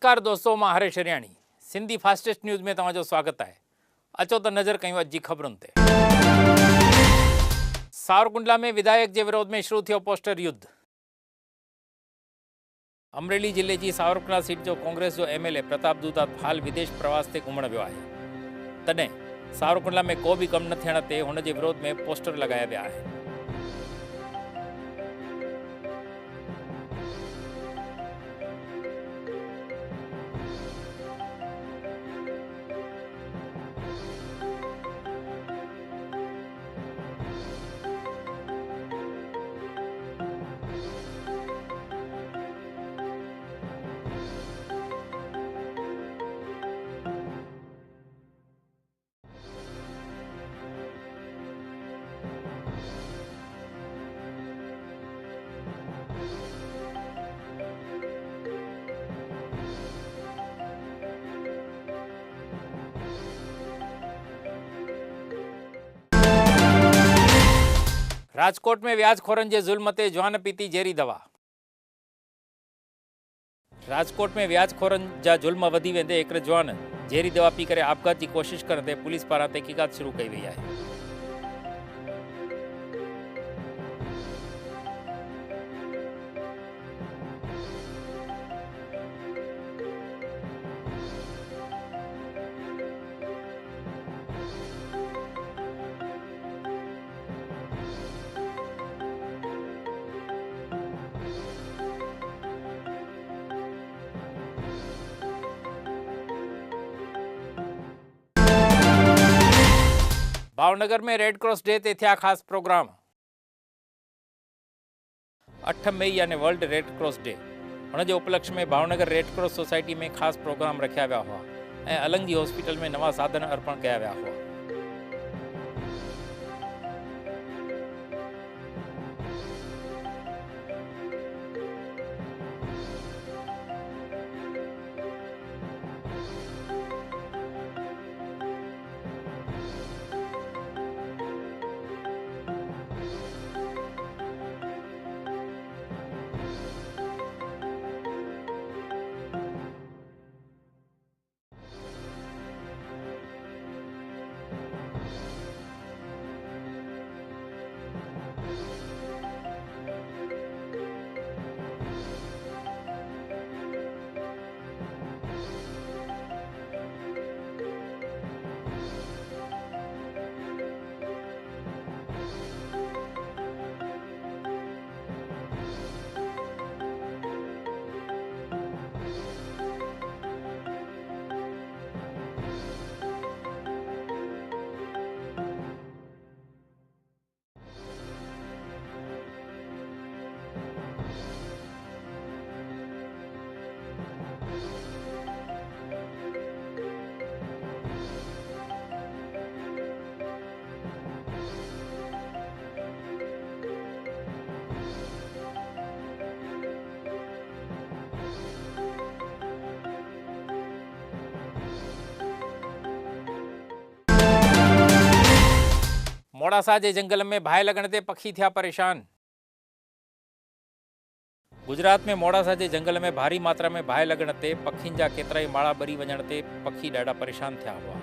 नमस्कार दोस्तों, मां हरेश हरियाणी सिंधी फास्टेस्ट न्यूज़ में तव्हांजो स्वागत है। अचो तो नज़र कयूं अॼु जी ख़बरुनि ते। सावरकुंडला में विधायक के विरोध में शुरू थियो पोस्टर युद्ध। अमरेली जिले की सावरकुंडला सीट जो कांग्रेस जो एमएलए प्रताप दूधात हाल विदेश प्रवास से घुमण वियो आहे। तॾहिं सावरकुंडला में को भी कम न थियण ते हुन जे विरोध में पोस्टर लगाया विया आहिनि। राजकोट में व्याजखोरन के जुल्म ते जवान पीती जहरी दवा। राजकोट में व्याजखोरन जा जुल्म वधी वेंदे एक जवान जहरी दवा पी करे आपघात की कोशिश करते पुलिस पारां तहकीकात शुरू कई वई है। भावनगर में रेड क्रॉस डे ते थिया खास प्रोग्राम। 8 मई यानी वर्ल्ड रेड क्रॉस डे हुन जे उपलक्ष्य में भावनगर रेड क्रॉस सोसाइटी में खास प्रोग्राम रखा विया हुआ ऐं अलंगी हॉस्पिटल में नवा साधन अर्पण किया विया हुआ। मोड़ासा के जंगल में भाए लगण ते पक्षी थिया परेशान। गुजरात में मोड़ासा के जंगल में भारी मात्रा में भाए लगण ते पखियुनि जा केतराई माड़ा बरी वञण ते पखी ॾाढा परेशान थिया हुआ।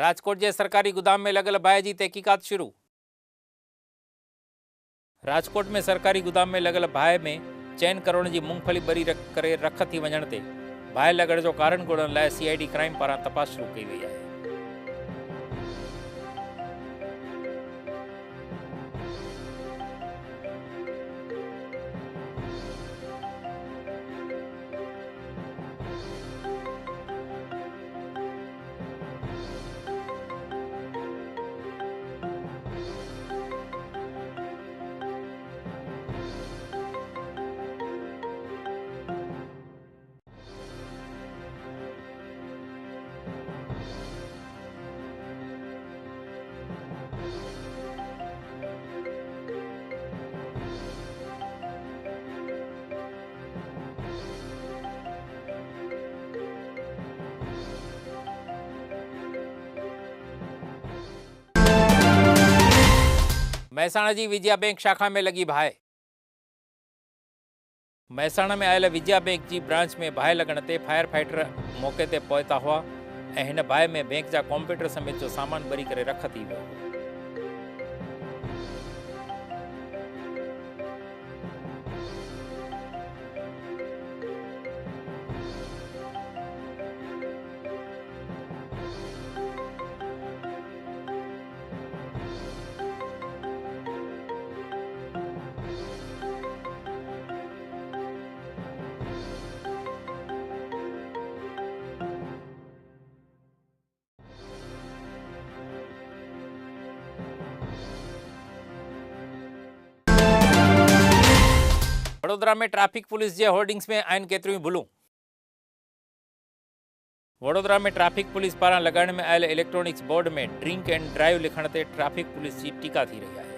राजकोट के सरकारी गोदाम में लगल बाहि की तहकीकात शुरू। राजकोट में सरकारी गोदाम में लगल बाहि में चैन करोड़ की मूंगफली बरी करे रख थी वञण ते बाहि लगण जो कारण ॻोल्हण लाइ CID क्राइम पारां तपास शुरू कई वई है। મહેસાણા जी विजया बैंक शाखा में लगी बाहि। મહેસાણા में आयल विजया बैंक जी ब्रांच में बाहि लॻण ते फायर फाइटर मौके ते पहुता हुआ ऐं हिन बाहि में बैंक जा कंप्यूटर समेत जो सामान भरी करे रख थी वियो। वडोदरा में ट्राफिक पुलिस जे होर्डिंग्स में आइन केतरी भूलूं। वडोदरा में ट्राफिक पुलिस पारां लगाइण में आयल इलेक्ट्रॉनिक्स बोर्ड में ड्रिंक एंड ड्राइव लिखण ते ट्राफिक पुलिस की टीका थी रही है।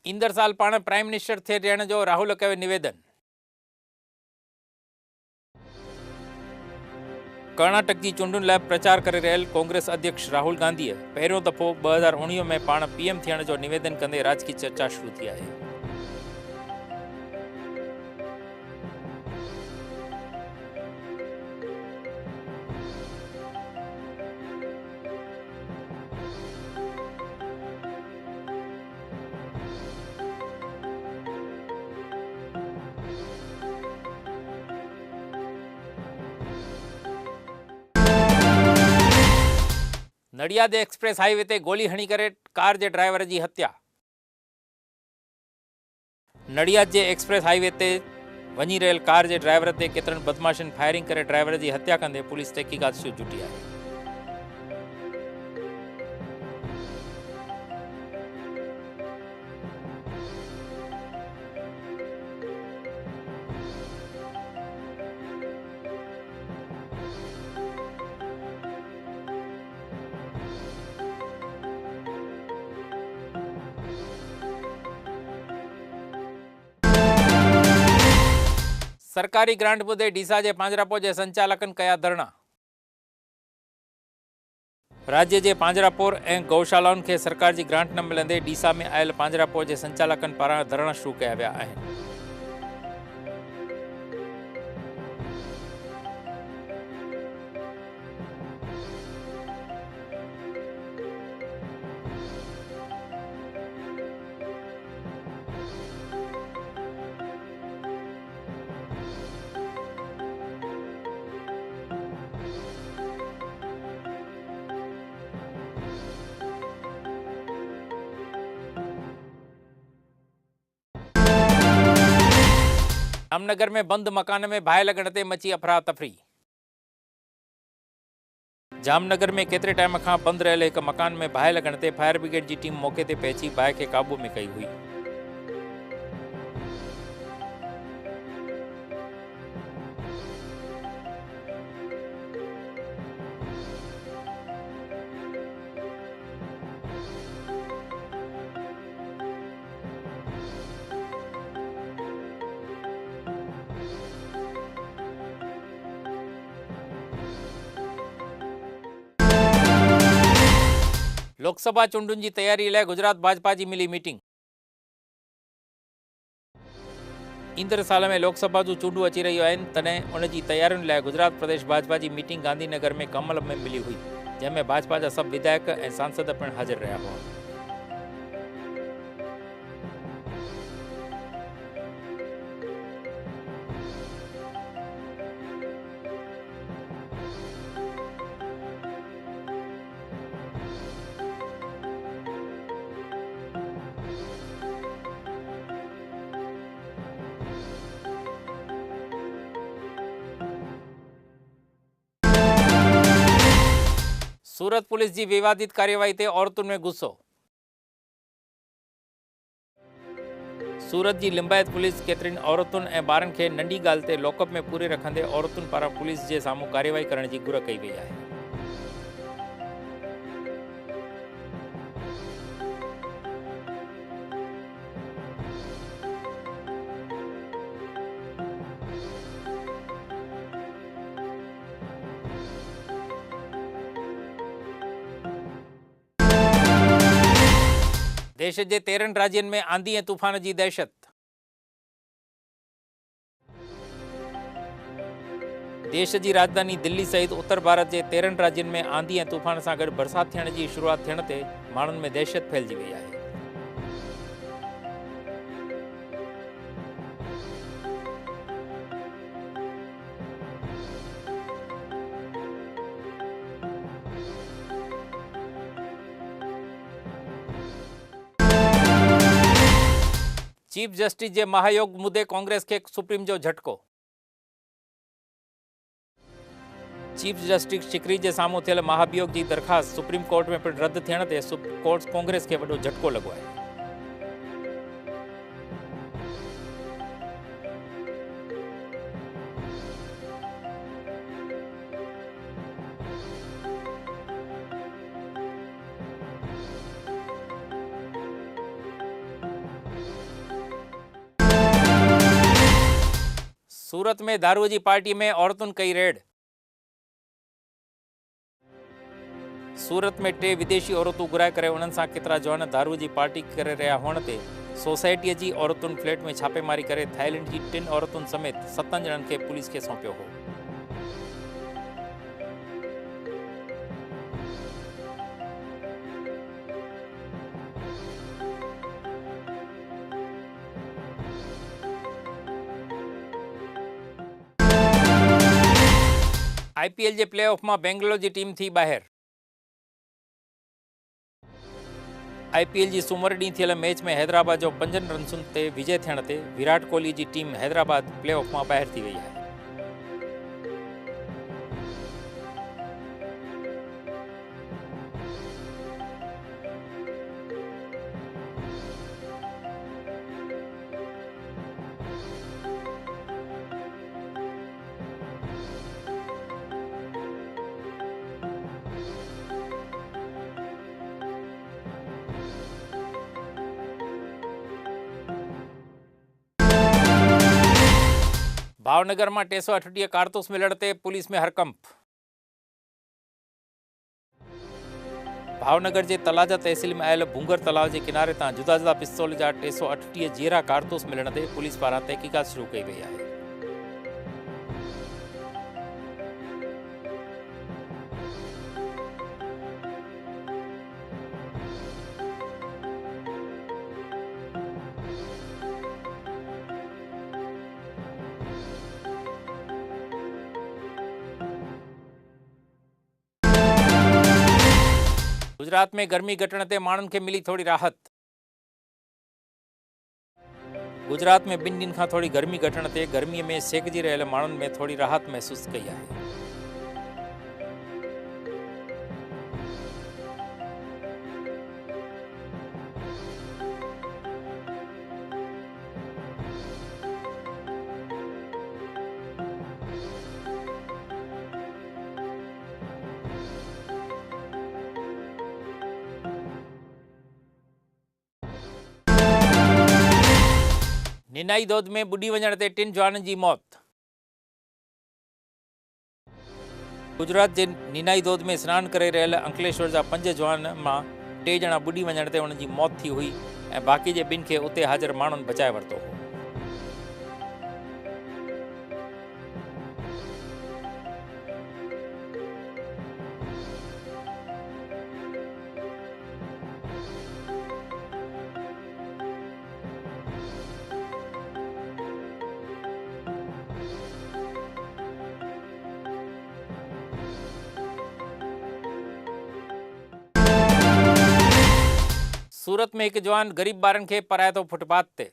ईंदड़ साल पाण प्राइम मिनिस्टर थे रहण जो राहुल कयो निवेदन। कर्नाटक की चूंडुनि लाइ प्रचार करे रहियल कांग्रेस अध्यक्ष राहुल गांधीअ पहिरियों दफ़ो 2019 में पाण पीएम थियण जो निवेदन कंदे राजकीय चर्चा शुरू थी आहे। नडियाद एक्सप्रेस हाईवे ते गोली हणी करे कार जे ड्राइवर की हत्या। नडियाद जे एक्सप्रेस हाईवे ते वही रहियल कार जे ड्राइवर ते केतरनि बदमाशन फायरिंग करे ड्राइवर की हत्या कंदे पुलिस तहकीकात शुरू जुटी है। सरकारी ग्रांट मुद्दे डीसा के पांजरापोर के संचालकन कया धरना। राज्य के पांजरापोर और गौशालाओं के सरकार की ग्रांट न मिलंदे डीसा में आयल पांजरापोर के संचालकन पारां धरना शुरू किया विया आहिनि। जामनगर में बंद मकान में बाहि लगण ते मची अफरा तफरी। जामनगर में केतरे टाइम खां बंद रहियल एक मकान में बाहि लगण ते फायर ब्रिगेड की टीम मौके ते पहुंची बाहि के काबू में कई हुई। लोकसभा चूंडुनि जी तैयारी लाइ गुजरात भाजपा जी मिली मीटिंग। ईंदड़ साल में लोकसभा जूं चूंडूं अची रहियूं आहिनि, तॾहिं उन जी तैयारियुनि लाइ गुजरात प्रदेश भाजपा जी मीटिंग गांधीनगर में कमल में मिली हुई, जंहिंमें भाजपा जा सभु विधायक ऐं सांसद पिणु हाज़िर रहिया हुआ। सूरत पुलिस जी विवादित कार्यवाही ते औरतुनि में गुस्सो। सूरत जी लिंबायत पुलिस केतिरियुनि औरतुनि ऐं ॿारनि खे नंढी ॻाल्हि ते लॉकअप में पूरे रखंदे औरतुनि पारां पुलिस जे साम्हूं कार्यवाही करण जी घुर कई वई आहे। देश के 13 राज्यन में आंधी ए तूफान की दहशत। देश की राजधानी दिल्ली सहित उत्तर भारत के 13 राज्यन में आंधी ए तूफान से गड बरसात थियण की शुरुआत थियण ते माण्हुनि में दहशत फैलजी वई है। चीफ जस्टिस के महायोग मुद्दे कांग्रेस के सुप्रीम जो झटको। चीफ जस्टिस चिकरी के सामू थियल महाभियोग की दरखास्त सुप्रीम कोर्ट में पिण रद्द थियण ते कोर्ट कांग्रेस के वडो झटको लगो है। सूरत में दारू जी पार्टी में औरतुन कई रेड। सूरत में 3 विदेशी औरतों घुराए करे उन्हनि सां केतिरा जवान दारू जी पार्टी करे रहिया हुअण ते सोसाइटी जी औरतुनि फ्लैट में छापेमारी करे थाईलैंड की 3 औरतुनि समेत 7 ॼणनि खे पुलिस खे सौंपियो हो। IPL के प्ले ऑफ में बेंगलोर की टीम थी बाहर। IPL की सूमर डी थियल मैच में हैदराबाद जो 5 रन्सुन ते विजय थियण ते विराट कोहली की टीम हैदराबाद प्ले ऑफ में बाहर थी वही है। भावनगर में 238 कारतूस मिलण ते पुलिस में हरकंप। भावनगर के तलाजा तहसील में आयल भूंगर तलाव के किनारे ता जुदा जुदा पिस्तौल जा 238 जीरा कारतूस मिलण ते पुलिस पारां तहकीकात शुरू कई वई है। गुजरात में गर्मी घटण ते माण्हुनि खे मिली थोड़ी राहत। गुजरात में 2 ॾींहनि खां थोड़ी गर्मी घटण ते गर्मीअ में सेकजी रहियल माण्हुनि में थोड़ी राहत महसूस कई आहे। निनाई दौद में बुडी वञण ते 3 जवाननि जी मौत। गुजरात के निनाई दौद में स्नान करे रहियल अंकलेश्वर जा 5 जवान मां टे ॼणा ॿुॾी वञण ते उन्हनि जी मौत थी हुई ऐं बाक़ी जे ॿिनि खे उते हाज़िर माण्हुनि बचाए वरितो हो। सूरत में हिकु जवान ग़रीब ॿारनि खे पढ़ाए थो फुटपाथ ते।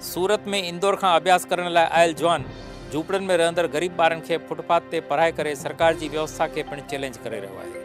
सूरत में इंदौर खां अभ्यास करण लाइ आयल जवान झूपड़नि में रहंदड़ ग़रीब ॿारनि खे फुटपाथ ते पढ़ाए करे सरकार जी व्यवस्था खे पिणु चैलेंज करे रहियो आहे।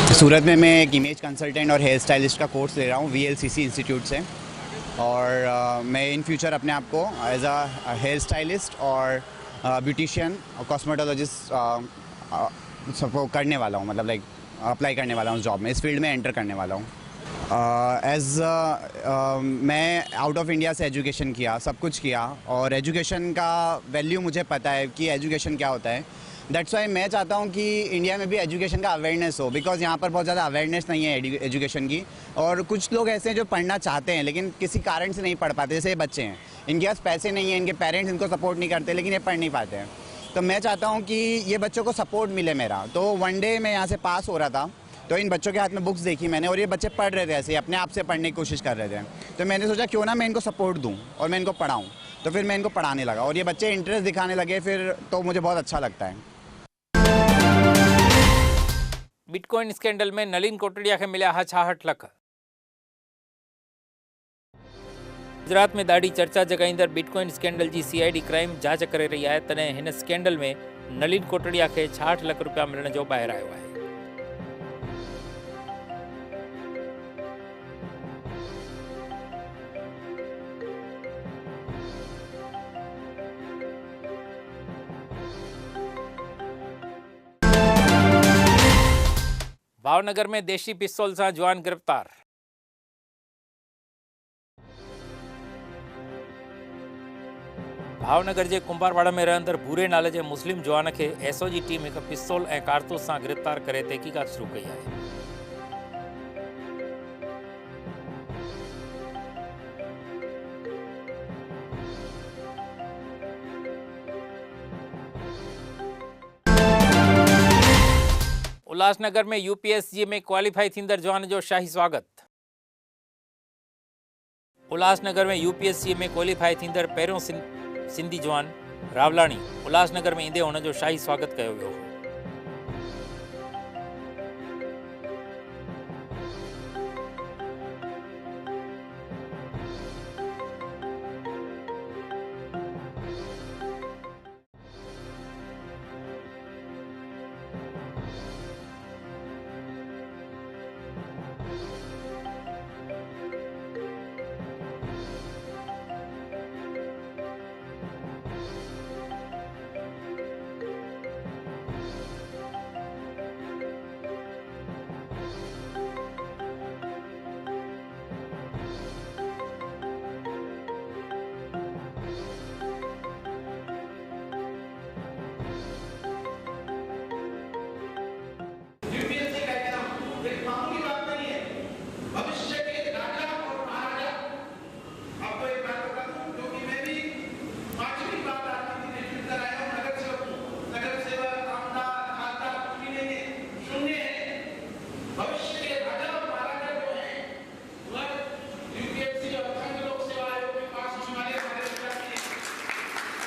सूरत में मैं एक इमेज कंसल्टेंट और हेयर स्टाइलिस्ट का कोर्स ले रहा हूँ VLCC इंस्टीट्यूट से, और मैं इन फ्यूचर अपने आप को एज अ हेयर स्टाइलिस्ट और ब्यूटिशियन और कॉस्मेटोलॉजिस्ट सबको करने वाला हूँ, मतलब लाइक अप्लाई करने वाला हूँ जॉब में, इस फील्ड में एंटर करने वाला हूँ। मैं आउट ऑफ इंडिया से एजुकेशन किया, सब कुछ किया, और एजुकेशन का वैल्यू मुझे पता है कि एजुकेशन क्या होता है। दैट्स वाई मैं चाहता हूँ कि इंडिया में भी एजुकेशन का अवेयरनेस हो, बिकॉज यहाँ पर बहुत ज़्यादा अवेयरनेस नहीं है एजुकेशन की, और कुछ लोग ऐसे हैं जो पढ़ना चाहते हैं लेकिन किसी कारण से नहीं पढ़ पाते। जैसे ये बच्चे हैं, इनके पास पैसे नहीं हैं, इनके पेरेंट्स इनको सपोर्ट नहीं करते, लेकिन ये पढ़ नहीं पाते हैं। तो मैं चाहता हूँ कि ये बच्चों को सपोर्ट मिले मेरा। तो वन डे मैं यहाँ से पास हो रहा था, तो इन बच्चों के हाथ में बुक्स देखी मैंने, और ये बच्चे पढ़ रहे थे, ऐसे अपने आप से पढ़ने की कोशिश कर रहे थे। तो मैंने सोचा क्यों ना मैं इनको सपोर्ट दूँ और मैं इनको पढ़ाऊँ। तो फिर मैं इनको पढ़ाने लगा और ये बच्चे इंटरेस्ट दिखाने लगे फिर, तो मुझे बहुत अच्छा लगता है। बिटकॉइन स्कैंडल में नलिन कोटड़िया के मिला 66 लाख। गुजरात में ॾाढी चर्चा जगाईंदड़ बिटकॉइन स्कैंडल जी CID क्राइम जांच करे रही है। तॾहिं हिन स्कैंडल में नलिन कोटड़िया के 66 लाख रुपया मिलण जो ॿाहिरि आयो आहे। भावनगर में देशी पिस्तौल से जवान गिरफ्तार। भावनगर के कुंभारवाड़ा में रहंदड़ भूरे नाले के मुस्लिम जवान के SOG टीम एक पिस्तौल और कारतूस से गिरफ्तार करे तहकीकात शुरू कई है। उल्लासनगर में UPSC में क्वालिफाई थींदड़ जवान जो शाही स्वागत। उल्लासनगर में UPSC में क्वालिफाई थींदड़ पहिरियों सिंधी जवान रावलाणी उल्लासनगर में ईंदे हुन जो शाही स्वागत कयो वियो।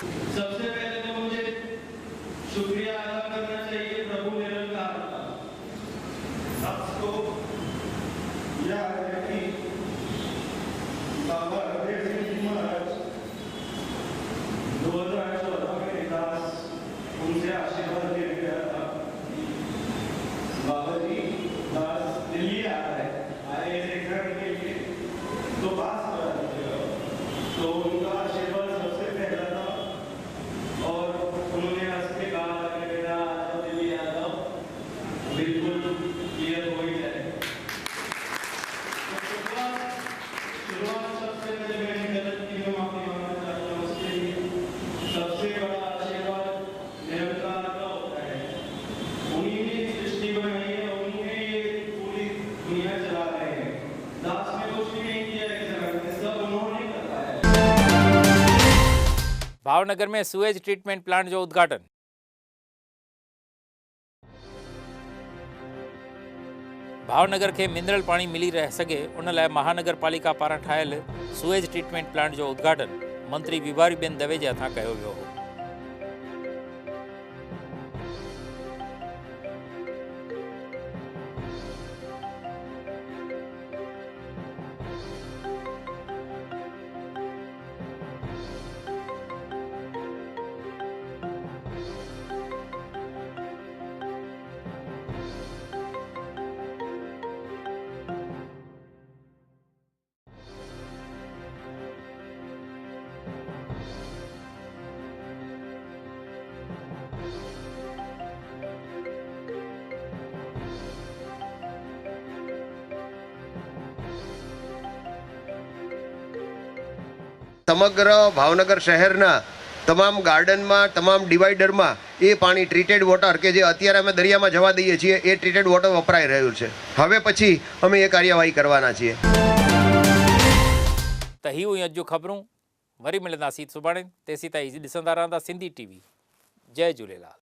सबसे पहले तो मुझे शुक्रिया अदा करना चाहिए प्रभु निरंकार का। आपको याद है कि बाबा हरदेव सिंह जी महाराज 2014 में दास उनसे आशीर्वाद ले गया था। बाबा जी दास दिल्ली आ रहा है, आए देखने के लिए तो पास करा दीजिएगा। तो उनका आशीर्वाद सबसे पहला था और उन्होंने हंस के कहा कि बेटा आ जाओ, दिल्ली आ जाओ, बिल्कुल क्लियर हो ही जाए। तो शुरुआत सबसे पहले मैंने गलत की, मैं माफी मांगना चाहता हूँ उसके लिए। सबसे बड़ा आशीर्वाद निरंकार का होता है, उन्हीं ने सृष्टि बनाई है, उन्हीं ने ये पूरी दुनिया चला रहे हैं। दास ने कुछ भी नहीं किया है, सब उन्होंने करा है। भावनगर में सुएज ट्रीटमेंट प्लांट जो उद्घाटन। भावनगर के मिनरल पानी मिली रह सके उन लाइ महानगरपालिका पारां ठाहियल सुएज ट्रीटमेंट प्लांट जो उद्घाटन मंत्री विभावरीबेन दवे जे हथां कयो वियो हो। સમગ્ર ભાવનગર શહેરના તમામ ગાર્ડનમાં, તમામ ડિવાઈડરમાં એ પાણી ટ્રીટેડ વોટર કે જે અત્યારે અમે દરિયામાં જવા દઈએ છીએ એ ટ્રીટેડ વોટર વપરાઈ રહ્યું છે. હવે પછી અમે એ કાર્યવાહી કરવાના છીએ. त ही हुई अॼु ख़बरूं, वरी मिलंदासीं सुभाणे। तेसीं ताईं ॾिसंदा रहंदा सिंधी टीवी। जय झूलेलाल।